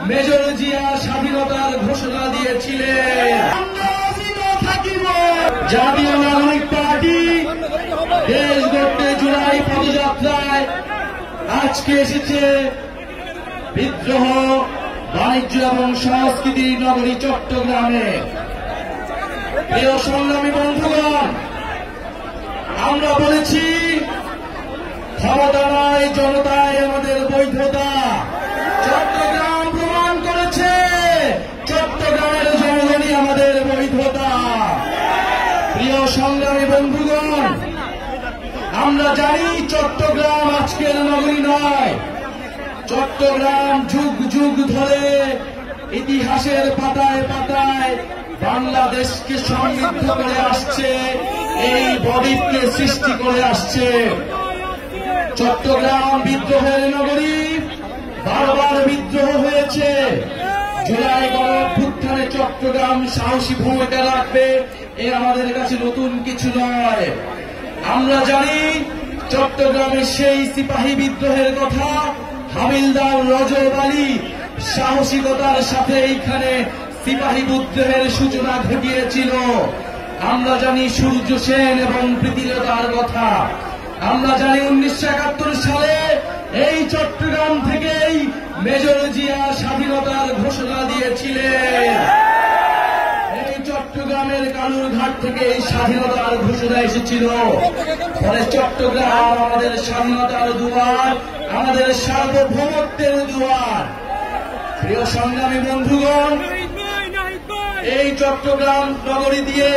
Major Zia স্বাধীনতার ঘোষণা দিয়েছিলেন। জাতীয় নাগরিক পার্টি দেশ গড়তে জুলাই পদযাত্রায় আজকে এসেছে বিদ্রোহ বাণিজ্য এবং সংস্কৃতি নগরী চট্টগ্রামে। প্রিয় সংগ্রামী বন্ধুগণ, আমরা বলেছি ক্ষমতা নয় জনতায় আমাদের বৈধতা। চট্টগ্রাম প্রমাণ করেছে চট্টগ্রামের জনগণই আমাদের বৈধতা। প্রিয় সংগ্রামী বন্ধুগণ, আমরা জানি চট্টগ্রাম আজকের নগরী নয়। চট্টগ্রাম যুগ যুগ ধরে ইতিহাসের পাতায় পাতায় বাংলাদেশকে সমৃদ্ধ করে আসছে, এই বদ্বীপকে সৃষ্টি করে আসছে। চট্টগ্রাম বিদ্রোহের নগরী, বারবার বিদ্রোহ হয়েছে। জুলাই গণঅভ্যুত্থানে চট্টগ্রাম সাহসী ভূমিকা রাখবে, এ আমাদের কাছে নতুন কিছু নয়। আমরা জানি চট্টগ্রামের সেই সিপাহী বিদ্রোহের কথা, হাবিলদার রজব আলী সাহসিকতার সাথে এইখানে সিপাহী বিদ্রোহের সূচনা ঘটিয়েছিল। আমরা জানি সূর্য সেন এবং প্রীতিলতার কথা। আমরা জানি 1971 সালে এই চট্টগ্রাম থেকেই মেজর জিয়া স্বাধীনতার ঘোষণা দিয়েছিলেন। এই চট্টগ্রামের কালুরঘাট থেকে এই স্বাধীনতার ঘোষণা এসেছিল। ফলে চট্টগ্রাম আমাদের স্বাধীনতার দুয়ার, আমাদের সার্বভৌমত্বের দুয়ার। প্রিয় সংগ্রামী বন্ধুগণ, এই চট্টগ্রাম নগরী দিয়ে,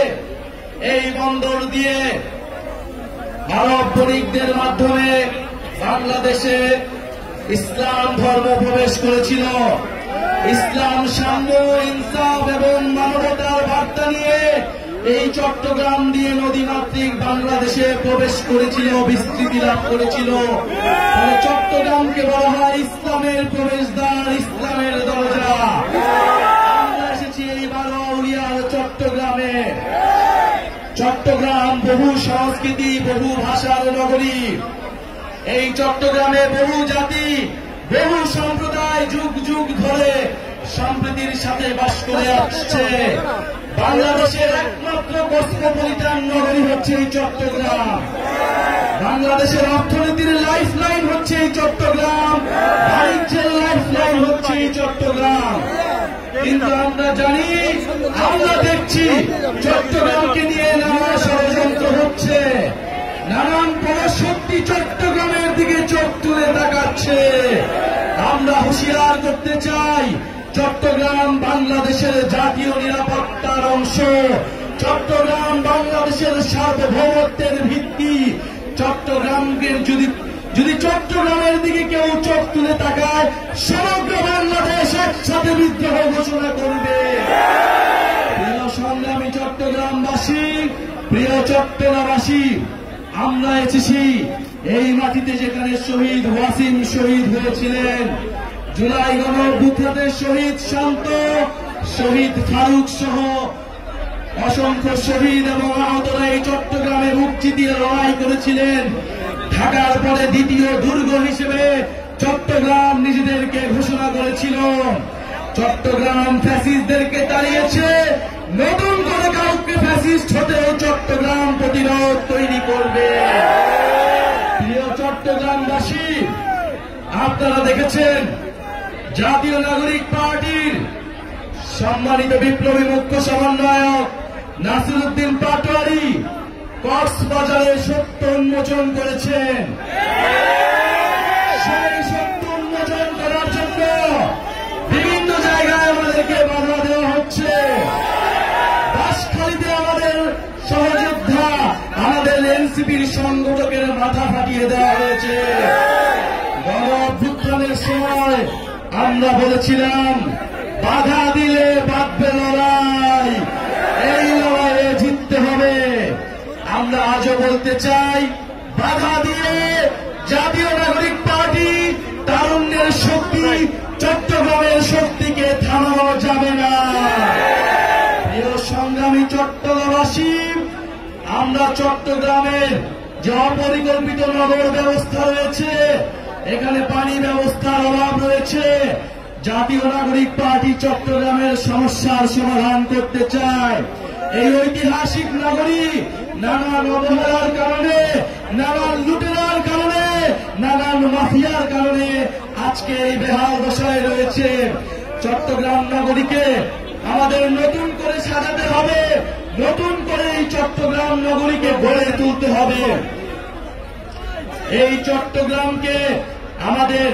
এই বন্দর দিয়ে আরব বণিকদের মাধ্যমে বাংলাদেশে ইসলাম ধর্ম প্রবেশ করেছিল। ইসলাম সাম্য, ইনসাফ এবং মানবতার বার্তা নিয়ে এই চট্টগ্রাম দিয়ে নদীমাতৃক বাংলাদেশে প্রবেশ করেছিল, বিস্তৃতি লাভ করেছিল। চট্টগ্রামকে বলা হয় ইসলামের প্রবেশদ্বার, ইসলামের দরজা। আমরা এসেছি এইবার আউলিয়ার চট্টগ্রামে। চট্টগ্রাম বহু সংস্কৃতি, বহু ভাষার নগরী। এই চট্টগ্রামে বহু জাতি, বহু সম্প্রদায় যুগ যুগ ধরে সম্প্রীতির সাথে বাস করে আসছে। বাংলাদেশের একমাত্র কসমোপলিটান নগরী হচ্ছে এই চট্টগ্রাম। বাংলাদেশের অর্থনীতির লাইফ লাইন হচ্ছে এই চট্টগ্রাম, বাণিজ্যের লাইফ লাইন হচ্ছে এই চট্টগ্রাম। কিন্তু আমরা জানি, আমরা দেখছি চট্টগ্রামকে নিয়ে নানা ষড়যন্ত্র হচ্ছে। নানান পরাশক্তি চট্টগ্রামের দিকে চোখ তুলে তাকাচ্ছে। আমরা হুঁশিয়ার করতে চাই, চট্টগ্রাম বাংলাদেশের জাতীয় নিরাপত্তার অংশ। চট্টগ্রাম বাংলাদেশের সার্বভৌমত্বের ভিত্তি। চট্টগ্রামকে যদি চট্টগ্রামের দিকে কেউ চোখ তুলে তাকায়, সমগ্র বাংলাদেশ একসাথে বিদ্রোহ ঘোষণা করবে। প্রিয় সংগ্রামী চট্টগ্রামবাসী, প্রিয় চট্টগ্রামবাসী, আমরা এসেছি এই মাটিতে যেখানে শহীদ ওয়াসিম শহীদ হয়েছিলেন, জুলাই গণঅভ্যুত্থানের শহীদ শান্ত, শহীদ ফারুক সহ অসংখ্য শহীদ এবং আহতরা এই চট্টগ্রামে মুক্তি দিয়ে লড়াই করেছিলেন। ঢাকার পরে দ্বিতীয় দুর্গ হিসেবে চট্টগ্রাম নিজেদেরকে ঘোষণা করেছিল। চট্টগ্রাম ফ্যাসিস্টদেরকে তাড়িয়েছে, নতুন করে কাউকে ফ্যাসিস্ট হতেও চট্টগ্রাম প্রতিরোধ তৈরি করবে। প্রিয় চট্টগ্রামবাসী, আপনারা দেখেছেন জাতীয় নাগরিক পার্টির সম্মানিত বিপ্লবী মুখ্য সমন্বয়ক নাসিরউদ্দিন পাটোয়ারি কক্সবাজারে সত্য উন্মোচন করেছেন। সেই সত্য উন্মোচন করার জন্য বিভিন্ন জায়গায় আমাদেরকে বাধা দেওয়া হচ্ছে। বাঁশখালীতে আমাদের সহযোদ্ধা, আমাদের এনসিপির সংগঠকের মাথা ফাটিয়ে দেওয়া হয়েছে। গণঅভ্যুত্থানের সময় আমরা বলেছিলাম, বাধা দিলে বাঁধবে লড়াই, এই লড়াইয়ে জিততে হবে। আমরা আজও বলতে চাই, বাধা দিয়ে জাতীয় নাগরিক পার্টি তারুণ্যের শক্তি, চট্টগ্রামের শক্তিকে থামানো যাবে না। প্রিয় সংগ্রামী চট্টগ্রামবাসী, আমরা চট্টগ্রামের যে অপরিকল্পিত নগর ব্যবস্থা রয়েছে, এখানে পানি ব্যবস্থার অভাব রয়েছে, জাতীয় নাগরিক পার্টি চট্টগ্রামের সমস্যার সমাধান করতে চায়। এই ঐতিহাসিক নগরী নানান অবহেলার কারণে, নানান লুটেরার কারণে, নানান মাফিয়ার কারণে আজকে এই বেহাল দশায় রয়েছে। চট্টগ্রাম নগরীকে আমাদের নতুন করে সাজাতে হবে, নতুন করে এই চট্টগ্রাম নগরীকে গড়ে তুলতে হবে। এই চট্টগ্রামকে আমাদের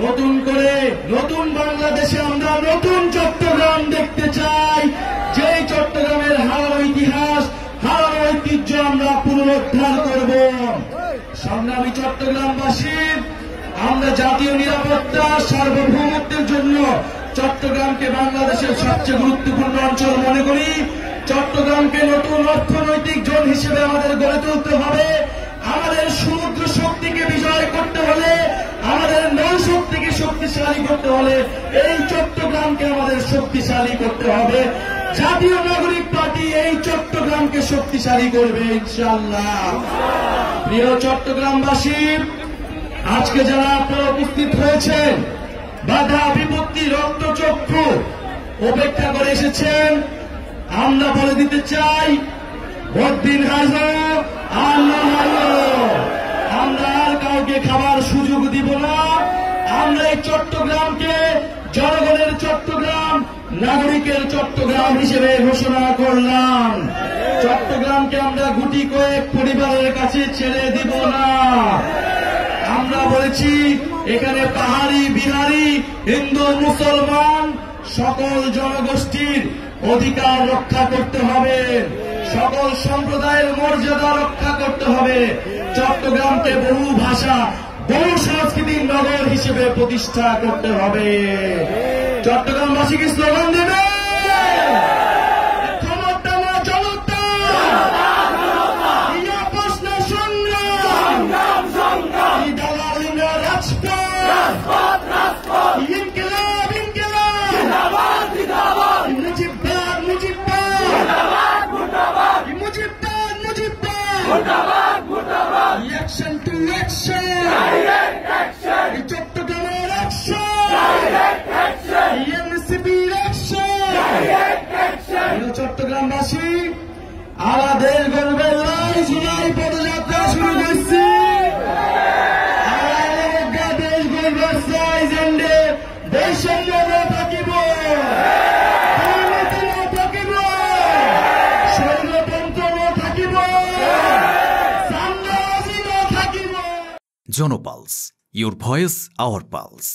নতুন করে, নতুন বাংলাদেশে আমরা নতুন চট্টগ্রাম দেখতে চাই, যেই চট্টগ্রামের হারানো ইতিহাস, হারানো ঐতিহ্য আমরা পুনরুদ্ধার করব। সংগ্রামী চট্টগ্রামবাসী, আমরা জাতীয় নিরাপত্তা, সার্বভৌমত্বের জন্য চট্টগ্রামকে বাংলাদেশের সবচেয়ে গুরুত্বপূর্ণ অঞ্চল মনে করি। চট্টগ্রামকে নতুন অর্থনৈতিক জোন হিসেবে আমাদের গড়ে তুলতে হবে। আমাদের সমুদ্র শক্তিকে বিজয় করতে হলে, আমাদের নৌ শক্তিকে শক্তিশালী করতে হলে এই চট্টগ্রামকে আমাদের শক্তিশালী করতে হবে। জাতীয় নাগরিক পার্টি এই চট্টগ্রামকে শক্তিশালী করবে ইনশাআল্লাহ। প্রিয় চট্টগ্রামবাসী, আজকে যারা আপনারা উপস্থিত হয়েছেন, বাধা বিপত্তি রক্তচক্ষু উপেক্ষা করে এসেছেন, আমরা বলে দিতে চাই, ভোটদিন হাজার আমরা আর কাউকে খাবার সুযোগ দিব না। আমরা এই চট্টগ্রামকে জনগণের চট্টগ্রাম, নাগরিকের চট্টগ্রাম হিসেবে ঘোষণা করলাম। চট্টগ্রামকে আমরা গুটি কয়েক পরিবারের কাছে ছেড়ে দিব না। আমরা বলেছি, এখানে পাহাড়ি, বিহারি, হিন্দু, মুসলমান সকল জনগোষ্ঠীর অধিকার রক্ষা করতে হবে, সকল সম্প্রদায়ের মর্যাদা রক্ষা করতে হবে। চট্টগ্রামকে বহু ভাষা, বহু সংস্কৃতির নগর হিসেবে প্রতিষ্ঠা করতে হবে। চট্টগ্রামবাসী কি স্লোগান দেবে? Action to action! Direct action! চট্টগ্রামের action! Direct action! এনসিপির action! Direct action! চট্টগ্রামবাসী, আমাদের গর্বের জুলাই পদযাত্রা শুরু করছি। আমাদের দেশ গর্বের সাইজেন্ডে দেশের জন্য থাকিব, থাকিব, স্বৈরতন্ত্র থাকিব। Jono Pulse, your voice, our pulse.